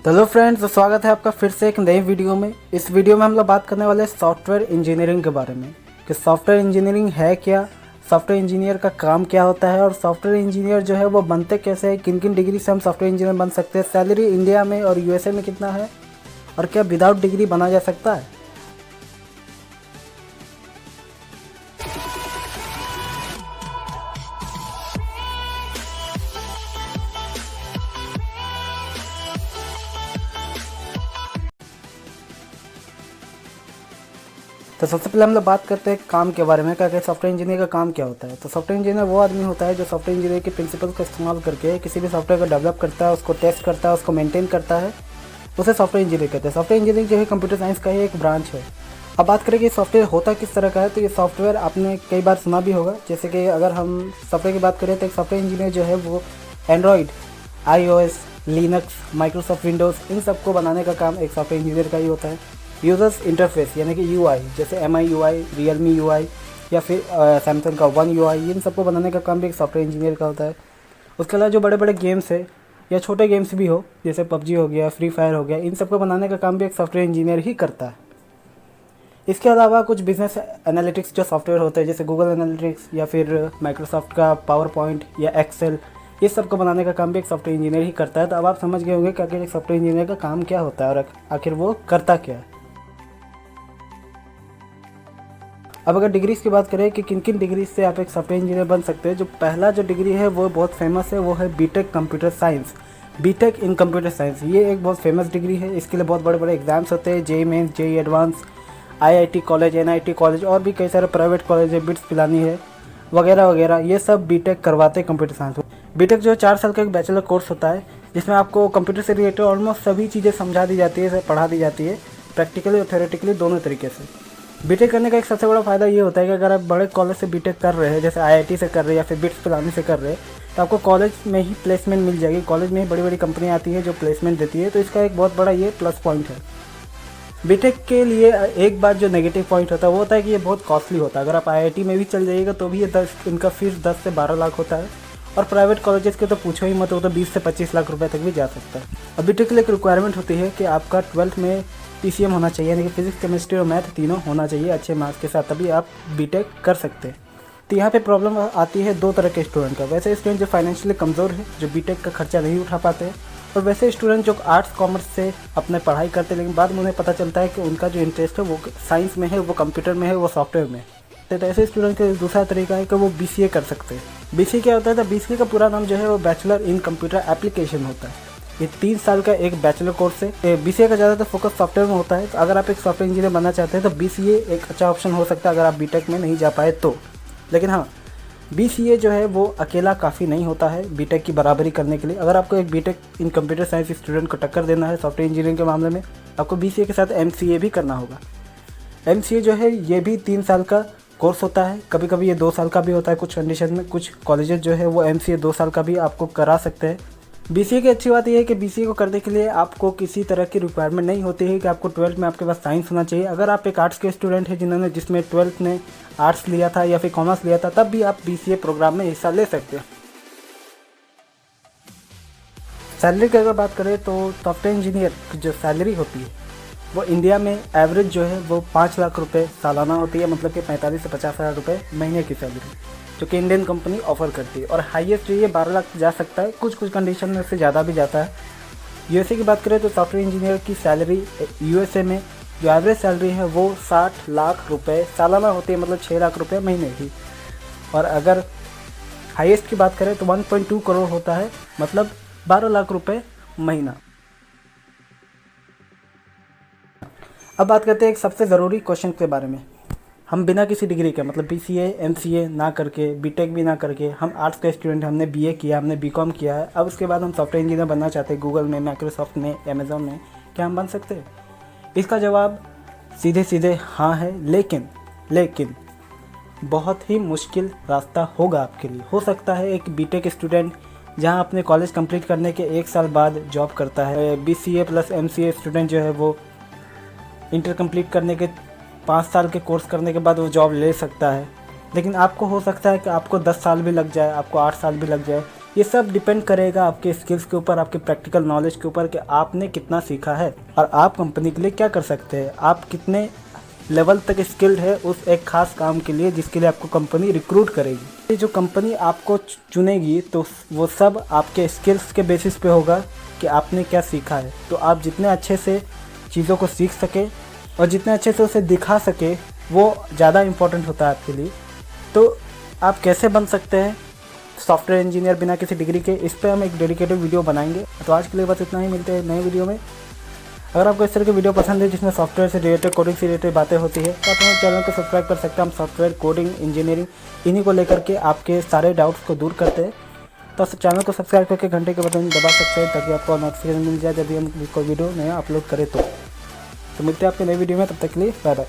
तो hello friends, तो स्वागत है आपका फिर से एक नई वीडियो में। इस वीडियो में हम लोग बात करने वाले हैं सॉफ्टवेयर इंजीनियरिंग के बारे में कि सॉफ्टवेयर इंजीनियरिंग है क्या, सॉफ्टवेयर इंजीनियर का काम क्या होता है और सॉफ्टवेयर इंजीनियर जो है वो बनते कैसे हैं, किन किन डिग्री से हम सॉफ्टवेयर इंजीनियर बन सकते हैं, सैलरी इंडिया में और यूएसए में कितना है और क्या विदाउट डिग्री बना जा सकता है। तो सबसे पहले हम लोग बात करते हैं काम के बारे में कि सॉफ्टवेयर इंजीनियर का काम क्या होता है। तो सॉफ्टवेयर इंजीनियर वो आदमी होता है जो सॉफ्टवेयर इंजीनियर के प्रिंसिपल का इस्तेमाल करके किसी भी सॉफ्टवेयर को डेवलप करता है, उसको टेस्ट करता है, उसको मेंटेन करता है, उसे सॉफ्टवेयर इंजीनियर कहते हैं। सॉफ्टवेयर इंजीनियरिंग जो है कंप्यूटर साइंस का ही एक ब्रांच है। अब बात करें कि सॉफ्टवेयर होता किस तरह का है, तो ये सॉफ्टवेयर आपने कई बार सुना भी होगा। जैसे कि अगर हम सॉफ्टवेयर की बात करें तो एक सॉफ्टवेयर इंजीनियर जो है वो Android, iOS, Linux, Microsoft Windows इन सबको बनाने का काम एक सॉफ्टवेयर इंजीनियर का ही होता है। यूज़र्स इंटरफेस यानी कि UI, जैसे MI UI, रियलमी UI या फिर सैमसंग का वन UI, इन सबको बनाने का काम भी एक सॉफ्टवेयर इंजीनियर का होता है। उसके अलावा जो बड़े बड़े गेम्स है या छोटे गेम्स भी हो, जैसे PUBG हो गया, फ्री फायर हो गया, इन सबको बनाने का काम भी एक सॉफ्टवेयर इंजीनियर ही करता है। इसके अलावा कुछ बिजनेस एनालिटिक्स जो सॉफ्टवेयर होते हैं, जैसे गूगल एनालिटिक्स या फिर माइक्रोसॉफ्ट का पावर पॉइंट या एक्सेल, ये सब को बनाने का काम भी एक सॉफ्टवेयर इंजीनियर ही करता है। तो अब आप समझ गए होंगे कि आखिर एक सॉफ्टवेयर इंजीनियर का काम क्या होता है और आखिर वो करता क्या है। अब अगर डिग्रीज़ की बात करें कि किन किन डिग्री से आप एक सॉफ्टवेयर इंजीनियर बन सकते हैं, जो पहला जो डिग्री है वो बहुत फेमस है, वो है B Tech computer science, B Tech in computer science. ये एक बहुत फेमस डिग्री है। इसके लिए बहुत बड़े बड़े एग्जाम्स होते हैं, JEE mains, JEE advance, IIT college, NIT college और भी कई सारे प्राइवेट कॉलेज है, बिट्स पिलानी है वगैरह वगैरह, ये सब बीटेक करवाते हैं कंप्यूटर साइंस में। बीटेक जो है 4 साल का एक बैचलर कोर्स होता है, जिसमें आपको कंप्यूटर से रिलेटेड ऑलमोस्ट सभी चीज़ें समझा दी जाती है, पढ़ा दी जाती है, प्रैक्टिकली और थ्योरेटिकली दोनों तरीके से। बीटेक करने का एक सबसे बड़ा फ़ायदा ये होता है कि अगर आप बड़े कॉलेज से बीटेक कर रहे हैं, जैसे IIT से कर रहे हैं या फिर बिट्स पिलानी से कर रहे हैं, तो आपको कॉलेज में ही प्लेसमेंट मिल जाएगी। कॉलेज में ही बड़ी बड़ी कंपनियाँ आती हैं जो प्लेसमेंट देती है, तो इसका एक बहुत बड़ा ये प्लस पॉइंट है। बीटेक के लिए एक बार जो नेगेटिव पॉइंट होता है वो होता है कि ये बहुत कॉस्टली होता है। अगर आप IIT में भी चल जाइएगा तो भी ये इनका फीस 10 से 12 लाख होता है, और प्राइवेट कॉलेजेस के तो पूछो ही मत, वो तो 20 से 25 लाख रुपए तक भी जा सकता है। अब बीटेक के लिए एक रिक्वायरमेंट होती है कि आपका 12th में PCM होना चाहिए, यानी कि फिजिक्स, केमिस्ट्री और मैथ तीनों होना चाहिए अच्छे मार्क्स के साथ, तभी आप बीटेक कर सकते हैं। तो यहाँ पे प्रॉब्लम आती है दो तरह के स्टूडेंट का। वैसे स्टूडेंट जो फाइनेंशियली कमज़ोर है, जो बीटेक का खर्चा नहीं उठा पाते हैं, और वैसे स्टूडेंट जो आर्ट्स कॉमर्स से अपने पढ़ाई करते हैं लेकिन बाद में उन्हें पता चलता है कि उनका जो इंटरेस्ट है वो साइंस में है, वो कंप्यूटर में है, वो सॉफ्टवेयर में है। तो ऐसे स्टूडेंट का दूसरा तरीका है कि वो BCA कर सकते हैं। BCA क्या होता है? तो BCA का पूरा नाम जो है वो बैचलर इन कंप्यूटर एप्लीकेशन होता है। ये 3 साल का एक बैचलर कोर्स है। BCA का ज़्यादातर फोकस सॉफ्टवेयर में होता है। तो अगर आप एक सॉफ्टवेयर इंजीनियर बनना चाहते हैं तो BCA एक अच्छा ऑप्शन हो सकता है, अगर आप बीटेक में नहीं जा पाए तो। लेकिन हाँ, BCA जो है वो अकेला काफ़ी नहीं होता है बीटेक की बराबरी करने के लिए। अगर आपको एक B Tech in computer science student को टक्कर देना है सॉफ्टवेयर इंजीनियरिंग के मामले में, आपको BCA के साथ MCA भी करना होगा। MCA जो है ये भी 3 साल का कोर्स होता है, कभी कभी ये 2 साल का भी होता है कुछ कंडीशन में। कुछ कॉलेजेस जो है वो MCA 2 साल का भी आपको करा सकते हैं। BCA की अच्छी बात यह है कि BCA को करने के लिए आपको किसी तरह की रिक्वायरमेंट नहीं होती है कि आपको 12th में आपके पास साइंस होना चाहिए। अगर आप एक आर्ट्स के स्टूडेंट हैं जिसमें 12th में आर्ट्स लिया था या फिर कॉमर्स लिया था, तब भी आप BCA प्रोग्राम में हिस्सा ले सकते हैं। सैलरी की अगर बात करें तो सॉफ्टवेयर इंजीनियर की जो सैलरी होती है वो इंडिया में एवरेज जो है वो 5 लाख रुपए सालाना होती है, मतलब कि 45 से 50 हज़ार रुपये महीने की सैलरी, जो कि इंडियन कंपनी ऑफर करती है। और हाईएस्ट ये 12 लाख जा सकता है, कुछ कुछ कंडीशन में से ज़्यादा भी जाता है। USA की बात करें तो सॉफ्टवेयर इंजीनियर की सैलरी USA में जो एवरेज सैलरी है वो 60 लाख रुपए सालाना होती है, मतलब 6 लाख रुपये महीने की। और अगर हाईएस्ट की बात करें तो 1.2 करोड़ होता है, मतलब 12 लाख रुपये महीना। अब बात करते हैं एक सबसे ज़रूरी क्वेश्चन के बारे में। हम बिना किसी डिग्री के, मतलब BCA MCA ना करके, बीटेक भी ना करके, हम आर्ट्स का स्टूडेंट, हमने BA किया, हमने BCom किया है, अब उसके बाद हम सॉफ्टवेयर इंजीनियर बनना चाहते हैं गूगल में, माइक्रोसॉफ्ट में, अमेज़ॉन में, क्या हम बन सकते हैं? इसका जवाब सीधे सीधे हाँ है, लेकिन बहुत ही मुश्किल रास्ता होगा आपके लिए। हो सकता है एक बीटेक स्टूडेंट जहाँ अपने कॉलेज कंप्लीट करने के 1 साल बाद जॉब करता है, BCA प्लस MCA स्टूडेंट जो है वो इंटर कंप्लीट करने के 5 साल के कोर्स करने के बाद वो जॉब ले सकता है। लेकिन आपको हो सकता है कि आपको 10 साल भी लग जाए, आपको 8 साल भी लग जाए, ये सब डिपेंड करेगा आपके स्किल्स के ऊपर, आपके प्रैक्टिकल नॉलेज के ऊपर कि आपने कितना सीखा है और आप कंपनी के लिए क्या कर सकते हैं, आप कितने लेवल तक स्किल्ड है उस एक खास काम के लिए जिसके लिए आपको कंपनी रिक्रूट करेगी। ये जो कंपनी आपको चुनेगी तो वो सब आपके स्किल्स के बेसिस पे होगा कि आपने क्या सीखा है। तो आप जितने अच्छे से चीज़ों को सीख सके और जितने अच्छे से उसे दिखा सके वो ज़्यादा इम्पोर्टेंट होता है आपके लिए। तो आप कैसे बन सकते हैं सॉफ्टवेयर इंजीनियर बिना किसी डिग्री के, इस पर हम एक डेडिकेटेड वीडियो बनाएंगे। तो आज के लिए बस इतना ही, मिलते हैं नए वीडियो में। अगर आपको इस तरह के वीडियो पसंद है जिसमें सॉफ्टवेयर से रिलेटेड, कोडिंग से रिलेटेड बातें होती है, तो आप हमारे चैनल को सब्सक्राइब कर सकते हैं। हम सॉफ्टवेयर, कोडिंग, इंजीनियरिंग इन्हीं को लेकर के आपके सारे डाउट्स को दूर करते हैं। तो चैनल को सब्सक्राइब करके घंटे के बटन दबा सकते हैं ताकि आपको नोटिफिकेशन मिल जाए जब भी हम कोई वीडियो नया अपलोड करें। तो मिलते हैं आपके नए वीडियो में, तब तक के लिए बाय बाय।